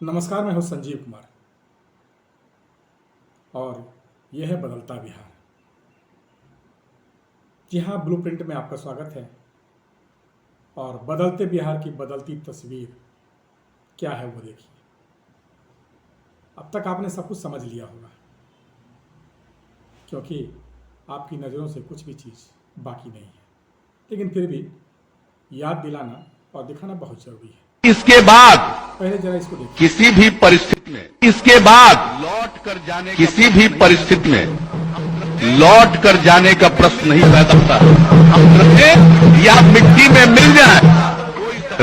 नमस्कार, मैं हूं संजीव कुमार और यह है बदलता बिहार। जी हाँ, ब्लूप्रिंट में आपका स्वागत है। और बदलते बिहार की बदलती तस्वीर क्या है वो देखिए। अब तक आपने सब कुछ समझ लिया होगा, क्योंकि आपकी नज़रों से कुछ भी चीज़ बाकी नहीं है। लेकिन फिर भी याद दिलाना और दिखाना बहुत जरूरी है। इसके बाद पहले जरा इसको देखिए। किसी भी परिस्थिति में इसके बाद लौट कर जाने किसी भी परिस्थिति में लौट कर जाने का प्रश्न नहीं पैदा होता। हम रहे या मिट्टी में मिल जाए,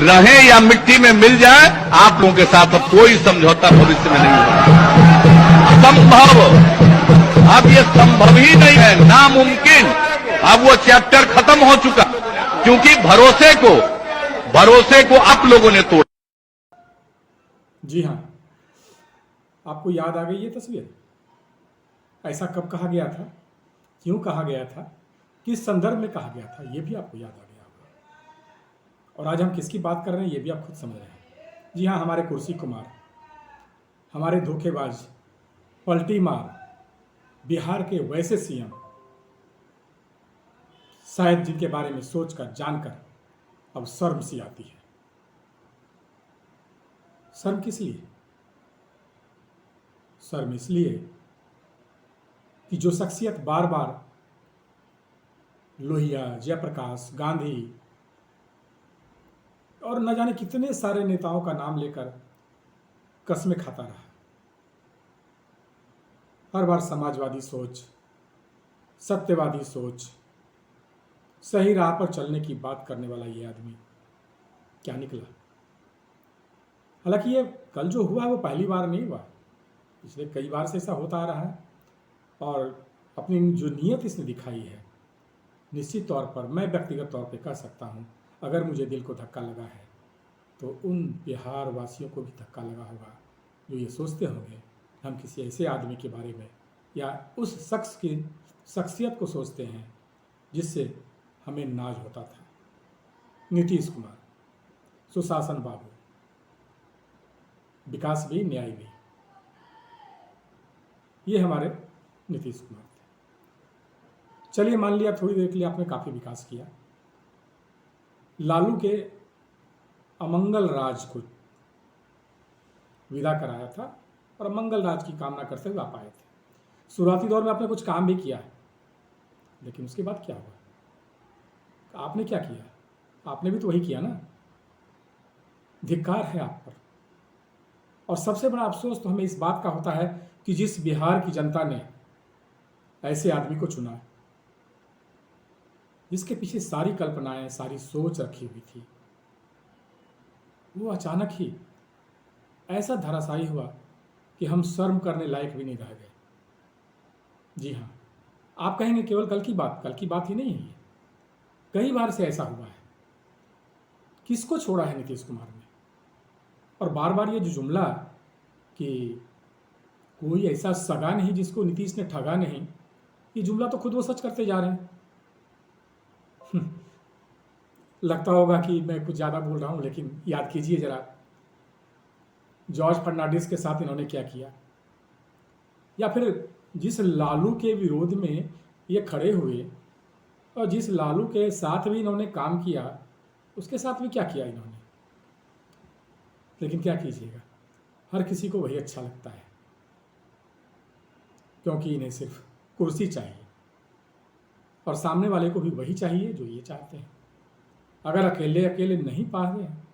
रहे या मिट्टी में मिल जाए, आप लोगों के साथ अब कोई समझौता भविष्य में नहीं होगा। संभव, अब ये संभव ही नहीं है, नामुमकिन। अब वो चैप्टर खत्म हो चुका, क्योंकि भरोसे को आप लोगों ने तोड़ा। जी हाँ, आपको याद आ गई ये तस्वीर? ऐसा कब कहा गया था, क्यों कहा गया था, किस संदर्भ में कहा गया था, ये भी आपको याद आ गया होगा। और आज हम किसकी बात कर रहे हैं ये भी आप खुद समझ रहे हैं। जी हाँ, हमारे कुर्सी कुमार, हमारे धोखेबाज, पलटी मार बिहार के वैसे सीएम, शायद जिनके बारे में सोचकर जानकर अब शर्म सी आती है। शर्म किस लिए? शर्म इसलिए कि जो शख्सियत बार बार लोहिया, जयप्रकाश, गांधी और न जाने कितने सारे नेताओं का नाम लेकर कस्में खाता रहा, हर बार समाजवादी सोच, सत्यवादी सोच, सही राह पर चलने की बात करने वाला ये आदमी क्या निकला। हालांकि ये कल जो हुआ वो पहली बार नहीं हुआ, पिछले कई बार से ऐसा होता आ रहा है। और अपनी जो नीयत इसने दिखाई है, निश्चित तौर पर मैं व्यक्तिगत तौर पे कह सकता हूँ, अगर मुझे दिल को धक्का लगा है तो उन बिहार वासियों को भी धक्का लगा होगा जो ये सोचते होंगे हम किसी ऐसे आदमी के बारे में या उस शख्स की शख्सियत को सोचते हैं जिससे हमें नाज होता था। नीतीश कुमार, सुशासन बाबू, विकास भी, न्याय भी, ये हमारे नीतीश कुमार थे। चलिए मान लिया थोड़ी देर के लिए आपने काफ़ी विकास किया, लालू के अमंगल राज को विदा कराया था और अमंगल राज की कामना करते हुए आप आए थे। शुरुआती दौर में आपने कुछ काम भी किया है, लेकिन उसके बाद क्या हुआ? आपने क्या किया? आपने भी तो वही किया ना। धिक्कार है आप पर। और सबसे बड़ा अफसोस तो हमें इस बात का होता है कि जिस बिहार की जनता ने ऐसे आदमी को चुना, जिसके पीछे सारी कल्पनाएं, सारी सोच रखी हुई थी, वो अचानक ही ऐसा धराशायी हुआ कि हम शर्म करने लायक भी नहीं रह गए। जी हाँ, आप कहेंगे केवल कल की बात ही नहीं है, कई बार से ऐसा हुआ है। किसको छोड़ा है नीतीश कुमार ने? और बार बार ये जो जुमला कि कोई ऐसा सगा नहीं जिसको नीतीश ने ठगा नहीं, ये जुमला तो खुद वो सच करते जा रहे हैं। लगता होगा कि मैं कुछ ज़्यादा बोल रहा हूँ, लेकिन याद कीजिए जरा, जॉर्ज फर्नांडिस के साथ इन्होंने क्या किया, या फिर जिस लालू के विरोध में ये खड़े हुए और जिस लालू के साथ भी इन्होंने काम किया, उसके साथ भी क्या किया इन्होंने। लेकिन क्या कीजिएगा, हर किसी को वही अच्छा लगता है, क्योंकि इन्हें सिर्फ कुर्सी चाहिए और सामने वाले को भी वही चाहिए जो ये चाहते हैं। अगर अकेले अकेले नहीं पा रहे हैं,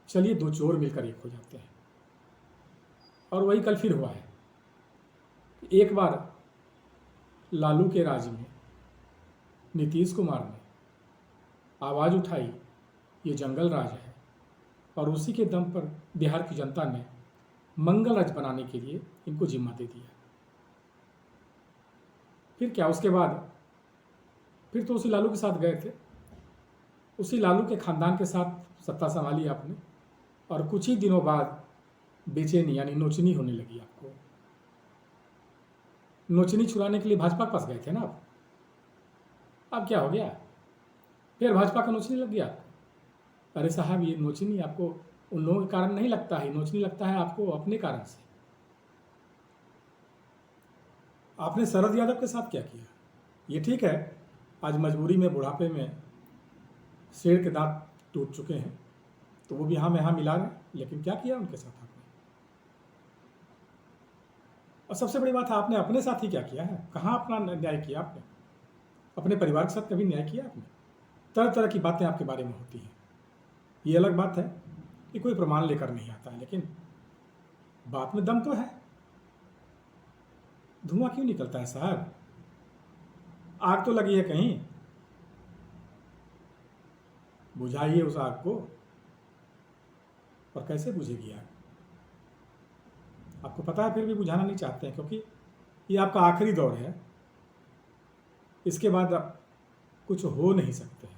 चलिए दो चोर मिलकर एक हो जाते हैं। और वही कल फिर हुआ है। एक बार लालू के राज में नीतीश कुमार ने आवाज़ उठाई, ये जंगल राज है, और उसी के दम पर बिहार की जनता ने मंगल राज बनाने के लिए इनको जिम्मा दे दिया। फिर क्या, उसके बाद फिर तो उसी लालू के साथ गए थे, उसी लालू के खानदान के साथ सत्ता संभाली आपने, और कुछ ही दिनों बाद बेचैनी यानी नोचनी होने लगी आपको। नोचनी छुड़ाने के लिए भाजपा के पास गए थे ना आप। अब क्या हो गया? फिर भाजपा का नोचनी लग गया। अरे साहब, ये नोचनी आपको उन लोगों के कारण नहीं लगता है, नोचनी लगता है आपको अपने कारण से। आपने शरद यादव के साथ क्या किया? ये ठीक है, आज मजबूरी में बुढ़ापे में शेर के दांत टूट चुके हैं तो वो भी यहाँ मिला रहे, लेकिन क्या किया उनके साथ आपने? और सबसे बड़ी बात है, आपने अपने साथ ही क्या किया है? कहाँ अपना न्याय किया आपने? अपने परिवार के साथ कभी न्याय किया आपने? तरह तरह की बातें आपके बारे में होती हैं। ये अलग बात है कि कोई प्रमाण लेकर नहीं आता है, लेकिन बात में दम तो है। धुआं क्यों निकलता है साहब? आग तो लगी है कहीं, बुझाइए उस आग को। और कैसे बुझेगी आग? आपको पता है, फिर भी बुझाना नहीं चाहते हैं, क्योंकि ये आपका आखिरी दौर है। इसके बाद आप कुछ हो नहीं सकते हैं।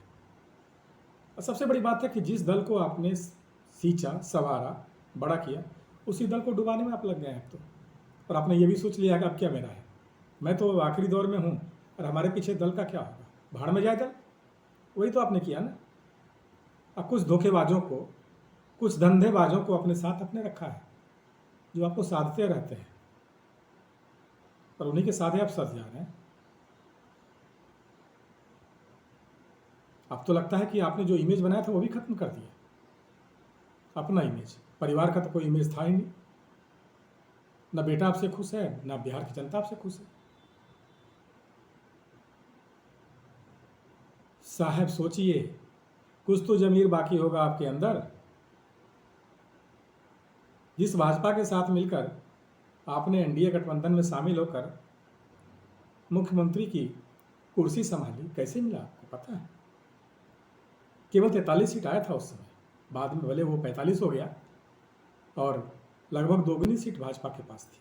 और सबसे बड़ी बात है कि जिस दल को आपने सींचा, संवारा, बड़ा किया, उसी दल को डुबाने में आप लग गए हैं अब तो। और आपने ये भी सोच लिया कि अब क्या मेरा है, मैं तो आखिरी दौर में हूँ और हमारे पीछे दल का क्या होगा, भाड़ में जाए दल। वही तो आपने किया ना। अब कुछ धोखेबाजों को, कुछ धंधेबाजों को अपने साथ आपने रखा है, जो आपको साधते रहते हैं, और उन्हीं के साथ ही आप सज जा रहे हैं। अब तो लगता है कि आपने जो इमेज बनाया था वो भी खत्म कर दिया। अपना इमेज, परिवार का तो कोई इमेज था ही नहीं। ना बेटा आपसे खुश है, ना बिहार की जनता आपसे खुश है। साहब सोचिए, कुछ तो जमीर बाकी होगा आपके अंदर। जिस भाजपा के साथ मिलकर आपने एनडीए गठबंधन में शामिल होकर मुख्यमंत्री की कुर्सी संभाली, कैसे मिला आपको पता है? केवल 43 सीट आया था उस समय, बाद में भले वो 45 हो गया और लगभग दोगुनी सीट भाजपा के पास थी,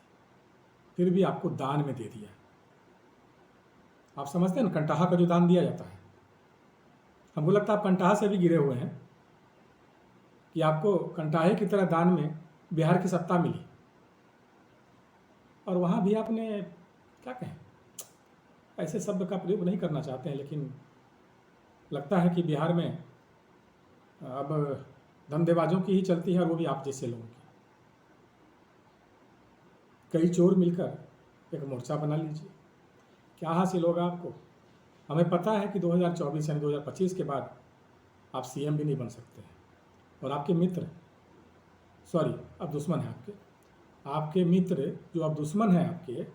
फिर भी आपको दान में दे दिया। आप समझते हैं ना, कंटाहा का जो दान दिया जाता है, हमको लगता है आप कंटाहा से भी गिरे हुए हैं कि आपको कंटाहे की तरह दान में बिहार की सत्ता मिली, और वहाँ भी आपने क्या कहें, ऐसे शब्द का प्रयोग नहीं करना चाहते हैं, लेकिन लगता है कि बिहार में अब धंधेबाजों की ही चलती है, और वो भी आप जैसे लोगों की। कई चोर मिलकर एक मोर्चा बना लीजिए, क्या हासिल होगा आपको? हमें पता है कि 2024 यानी 2025 के बाद आप सीएम भी नहीं बन सकते हैं, और आपके मित्र, सॉरी अब दुश्मन है आपके मित्र जो अब दुश्मन है आपके,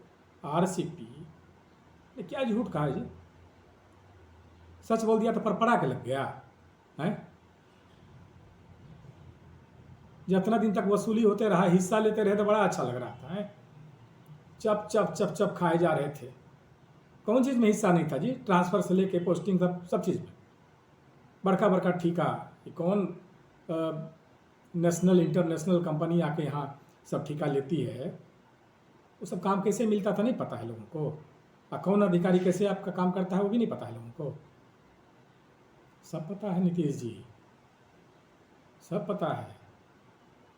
आरसीपी ने क्या झूठ कहा जी? सच बोल दिया तो परपरा के लग गया है। जितना दिन तक वसूली होते रहा, हिस्सा लेते रहे, तो बड़ा अच्छा लग रहा था है। चप चप चप चप खाए जा रहे थे। कौन चीज़ में हिस्सा नहीं था जी? ट्रांसफ़र से लेके पोस्टिंग सब चीज़ में बड़का बड़का ठीका। कौन नेशनल इंटरनेशनल कंपनी आके यहाँ सब ठीका लेती है, वो सब काम कैसे मिलता था नहीं पता है लोगों को। और कौन अधिकारी कैसे आपका काम करता है वो भी नहीं पता है लोगों को। सब पता है नीतीश जी, सब पता है।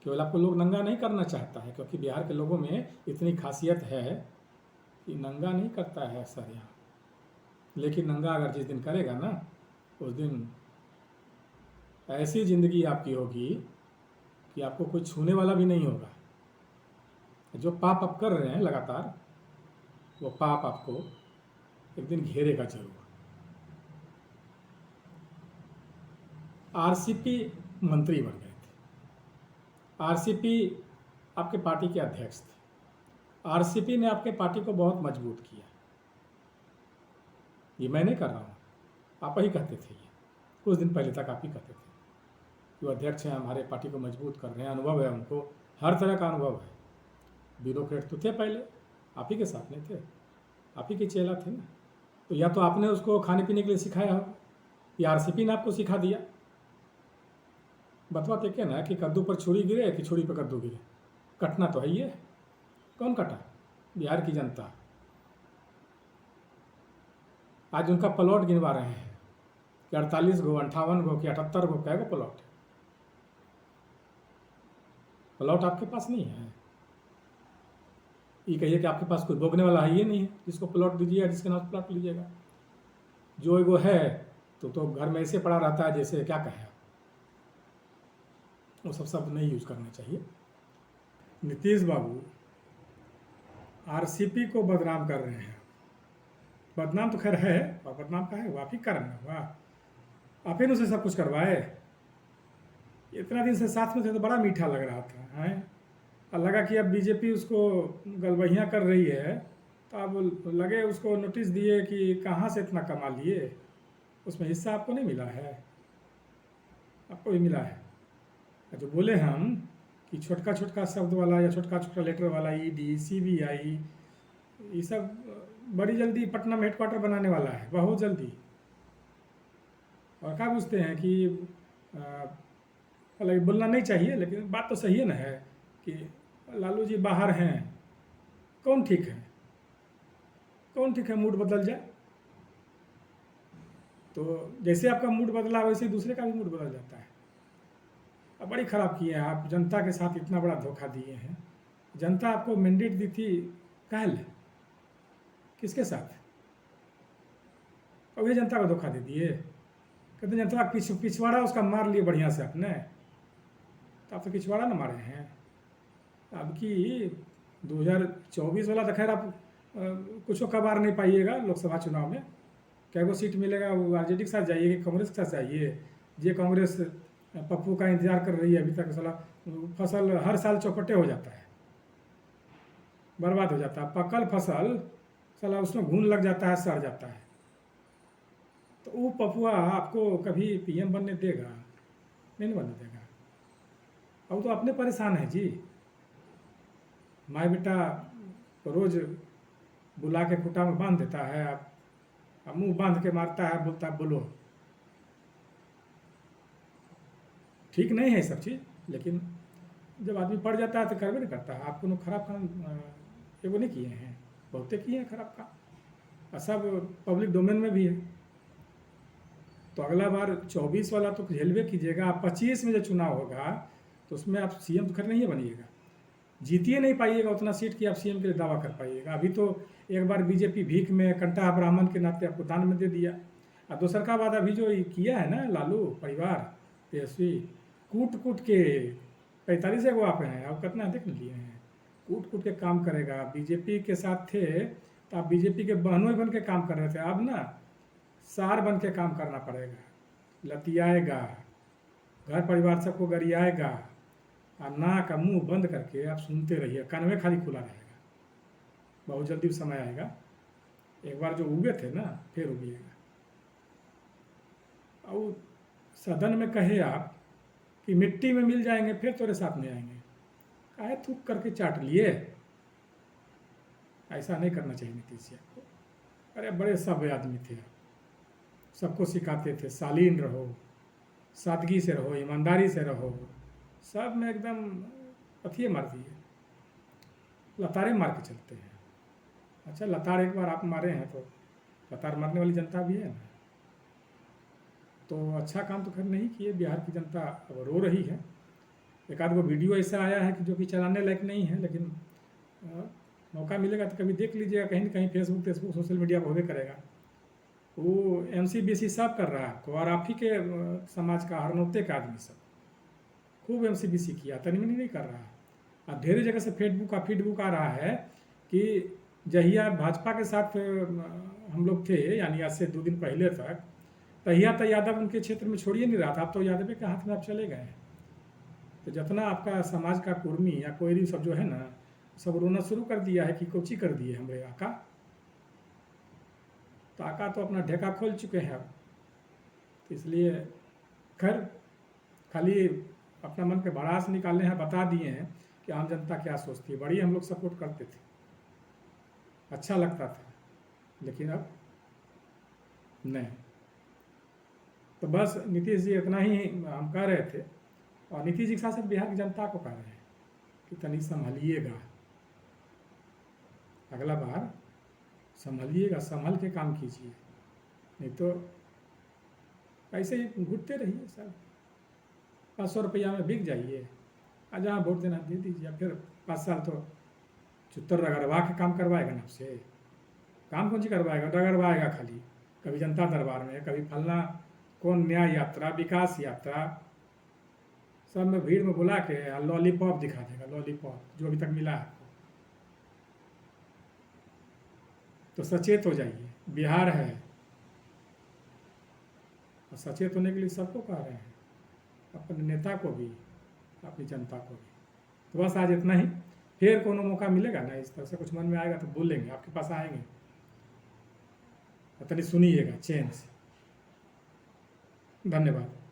केवल आपको लोग नंगा नहीं करना चाहता है, क्योंकि बिहार के लोगों में इतनी खासियत है कि नंगा नहीं करता है सर यहाँ, लेकिन नंगा अगर जिस दिन करेगा ना, उस दिन ऐसी ज़िंदगी आपकी होगी कि आपको कोई छूने वाला भी नहीं होगा। जो पाप आप कर रहे हैं लगातार, वो पाप आपको एक दिन घेरेगा जरूर। आरसीपी मंत्री बन गए थे, आरसीपी आपके पार्टी के अध्यक्ष थे, आरसीपी ने आपके पार्टी को बहुत मजबूत किया। ये मैं नहीं कर रहा हूँ, आप ही कहते थे। ये कुछ दिन पहले तक आप ही कहते थे कि वो अध्यक्ष हैं, हमारे पार्टी को मजबूत कर रहे हैं, अनुभव है उनको, हर तरह का अनुभव है। ब्यूरोक्रेट तो थे पहले, आप ही के साथ में थे, आप ही के चेला थे ना। तो या तो आपने उसको खाने पीने के लिए सिखाया हो, या आरसीपी ने आपको सिखा दिया। बतवा देखे ना कि कद्दू पर छुरी गिरे कि छुरी पर कद्दू गिरे, कटना तो है ही है। कौन कटा? बिहार की जनता। आज उनका प्लॉट गिनवा रहे हैं कि 48 गो, 58 गो कि 78 गो, कै गो प्लॉट है। प्लॉट आपके पास नहीं है। ये कहिए कि आपके पास कोई भोगने वाला है, ये नहीं है जिसको प्लॉट दीजिएगा, जिसके नाम प्लॉट लीजिएगा। जो एगो है तो घर में ऐसे पड़ा रहता है जैसे क्या कहें। वो सब शब्द नहीं यूज करना चाहिए। नीतीश बाबू आरसीपी को बदनाम कर रहे हैं। बदनाम तो खैर है, और बदनाम का है वो आप ही कारण ना हुआ, आप ही ने उसे सब कुछ करवाए। इतना दिन से साथ में थे तो बड़ा मीठा लग रहा था हैं, और लगा कि अब बीजेपी उसको गलबहियाँ कर रही है, तो अब लगे उसको नोटिस दिए कि कहाँ से इतना कमा लिए, उसमें हिस्सा आपको नहीं मिला है, आपको भी मिला है। जो बोले हम कि छोटका छोटका शब्द वाला या छोटका छोटका लेटर वाला ईडी सीबीआई ये सब बड़ी जल्दी पटना में हेडक्वार्टर बनाने वाला है, बहुत जल्दी। और क्या पूछते हैं कि हालांकि बोलना नहीं चाहिए, लेकिन बात तो सही है ना, है कि लालू जी बाहर हैं, कौन ठीक है, कौन ठीक है मूड बदल जाए। तो जैसे आपका मूड बदला वैसे ही दूसरे का भी मूड बदल जाता है। अब बड़ी ख़राब किए हैं आप, जनता के साथ इतना बड़ा धोखा दिए हैं। जनता आपको मैंडेट दी थी कहल, किसके साथ, और ये जनता को धोखा दे दिए। कहते जनता का पिछवाड़ा उसका मार लिए बढ़िया से आपने, तो आप तो पिछवाड़ा ना मारे हैं। अब की 2024 वाला तो खैर आप कुछ कबार नहीं पाइएगा लोकसभा चुनाव में, क्या वो सीट मिलेगा, वो आरजेडी के साथ जाइए कि कांग्रेस के साथ जाइए। ये कांग्रेस पप्पू का इंतजार कर रही है अभी तक, साला फसल हर साल चौपटे हो जाता है, बर्बाद हो जाता है। पकल फसल साला उसमें घून लग जाता है, सड़ जाता है। तो वो पपुआ आपको कभी पीएम बनने देगा? नहीं बनने देगा। अब तो अपने परेशान है जी, माँ बेटा को रोज बुला के खुटा में बांध देता है, अब मुंह बांध के मारता है, बोलता है बोलो। ठीक नहीं है सब चीज़, लेकिन जब आदमी पड़ जाता है तो करवे नहीं करता है। आपको खराब काम ये वो नहीं किए हैं, बहुते किए हैं खराब काम, और सब पब्लिक डोमेन में भी है। तो अगला बार 24 वाला तो झेलवे कीजिएगा। आप 25 में जो चुनाव होगा तो उसमें आप सीएम तो खैर नहीं बनिएगा, जीतिए नहीं पाइएगा उतना सीट कि आप सीएम के लिए दावा कर पाइएगा। अभी तो एक बार बीजेपी भीख में कंठा ब्राह्मण के नाते आपको दान में दे दिया, और दूसर का बात अभी जो किया है ना लालू परिवार तेजस्वी, कूट कूट के 45 गो आप हैं, आप कितना देख लिए हैं, कूट कूट के काम करेगा। बीजेपी के साथ थे तो आप बीजेपी के बहनों बन के काम कर रहे थे, अब ना सार बन के काम करना पड़ेगा, लतियाएगा, घर परिवार सबको गरियाएगा, और ना का मुंह बंद करके आप सुनते रहिए, कान में खाली खुला रहेगा। बहुत जल्दी समय आएगा, एक बार जो उगे थे ना फिर उगिएगा। और सदन में कहे आप कि मिट्टी में मिल जाएंगे फिर तेरे साथ में आएंगे, काहे थूक करके चाट लिए। ऐसा नहीं करना चाहिए नीतीश जी आपको। अरे बड़े सभ्य आदमी थे आप, सबको सिखाते थे शालीन रहो, सादगी से रहो, ईमानदारी से रहो, सब में एकदम पथिए मार दिए, लतारे मार के चलते हैं। अच्छा लताड़ एक बार आप मारे हैं तो लताड़ मारने वाली जनता भी है ना। तो अच्छा काम तो खैर नहीं किए, बिहार की जनता अब रो रही है। एक आध वो वीडियो ऐसा आया है कि जो कि चलाने लायक नहीं है, लेकिन मौका मिलेगा तो कभी देख लीजिएगा, कहीं ना कहीं फेसबुक सोशल मीडिया पर होबे करेगा। वो एमसीबीसी सब कर रहा है आपको, और आप ही के समाज का हरनौते का आदमी सब खूब एमसीबीसी किया, तनी मनी नहीं कर रहा है। अब ढेर जगह से फीडबुक आ रहा है कि जहिया भाजपा के साथ हम लोग थे, यानी आज से 2 दिन पहले तक, तहिया तो यादव उनके क्षेत्र में छोड़िए नहीं रहा था, अब तो यादव के हाथ में आप चले गए। तो जितना आपका समाज का कुर्मी या कोई सब जो है ना, सब रोना शुरू कर दिया है कि कोची कर दिए हमारे आका। तो आका तो अपना ढेका खोल चुके हैं अब, तो इसलिए खैर खाली अपना मन के भड़ास निकालने हैं, बता दिए हैं कि आम जनता क्या सोचती है। बड़ी हम लोग सपोर्ट करते थे, अच्छा लगता था, लेकिन अब नहीं। तो बस नीतीश जी इतना ही हम कह रहे थे, और नीतीश जी के साथ साथ बिहार की जनता को कह रहे हैं कि तनी संभलिएगा, अगला बार संभलिएगा, संभल के काम कीजिए, नहीं तो ऐसे ही घुटते रहिए सर। 500 रुपया में बिक जाइए, और जहाँ वोट देना दे दीजिए, फिर 5 साल तो चुत्तर रगड़वा के काम करवाएगा ना आपसे। काम कौन सी करवाएगा, रगड़वाएगा खाली, कभी जनता दरबार में, कभी फलना कौन न्याय यात्रा, विकास यात्रा, सब में भीड़ में बुला के लॉलीपॉप दिखा देगा, लॉलीपॉप जो अभी तक मिला है आपको। तो सचेत हो जाइए, बिहार है और सचेत होने के लिए सबको कह रहे हैं, अपने नेता को भी, अपनी जनता को भी। तो बस आज इतना ही। फिर कोनो मौका मिलेगा ना, इस तरह से कुछ मन में आएगा तो बोलेंगे, आपके पास आएंगे, तनी सुनिएगा चैन से। धन्यवाद।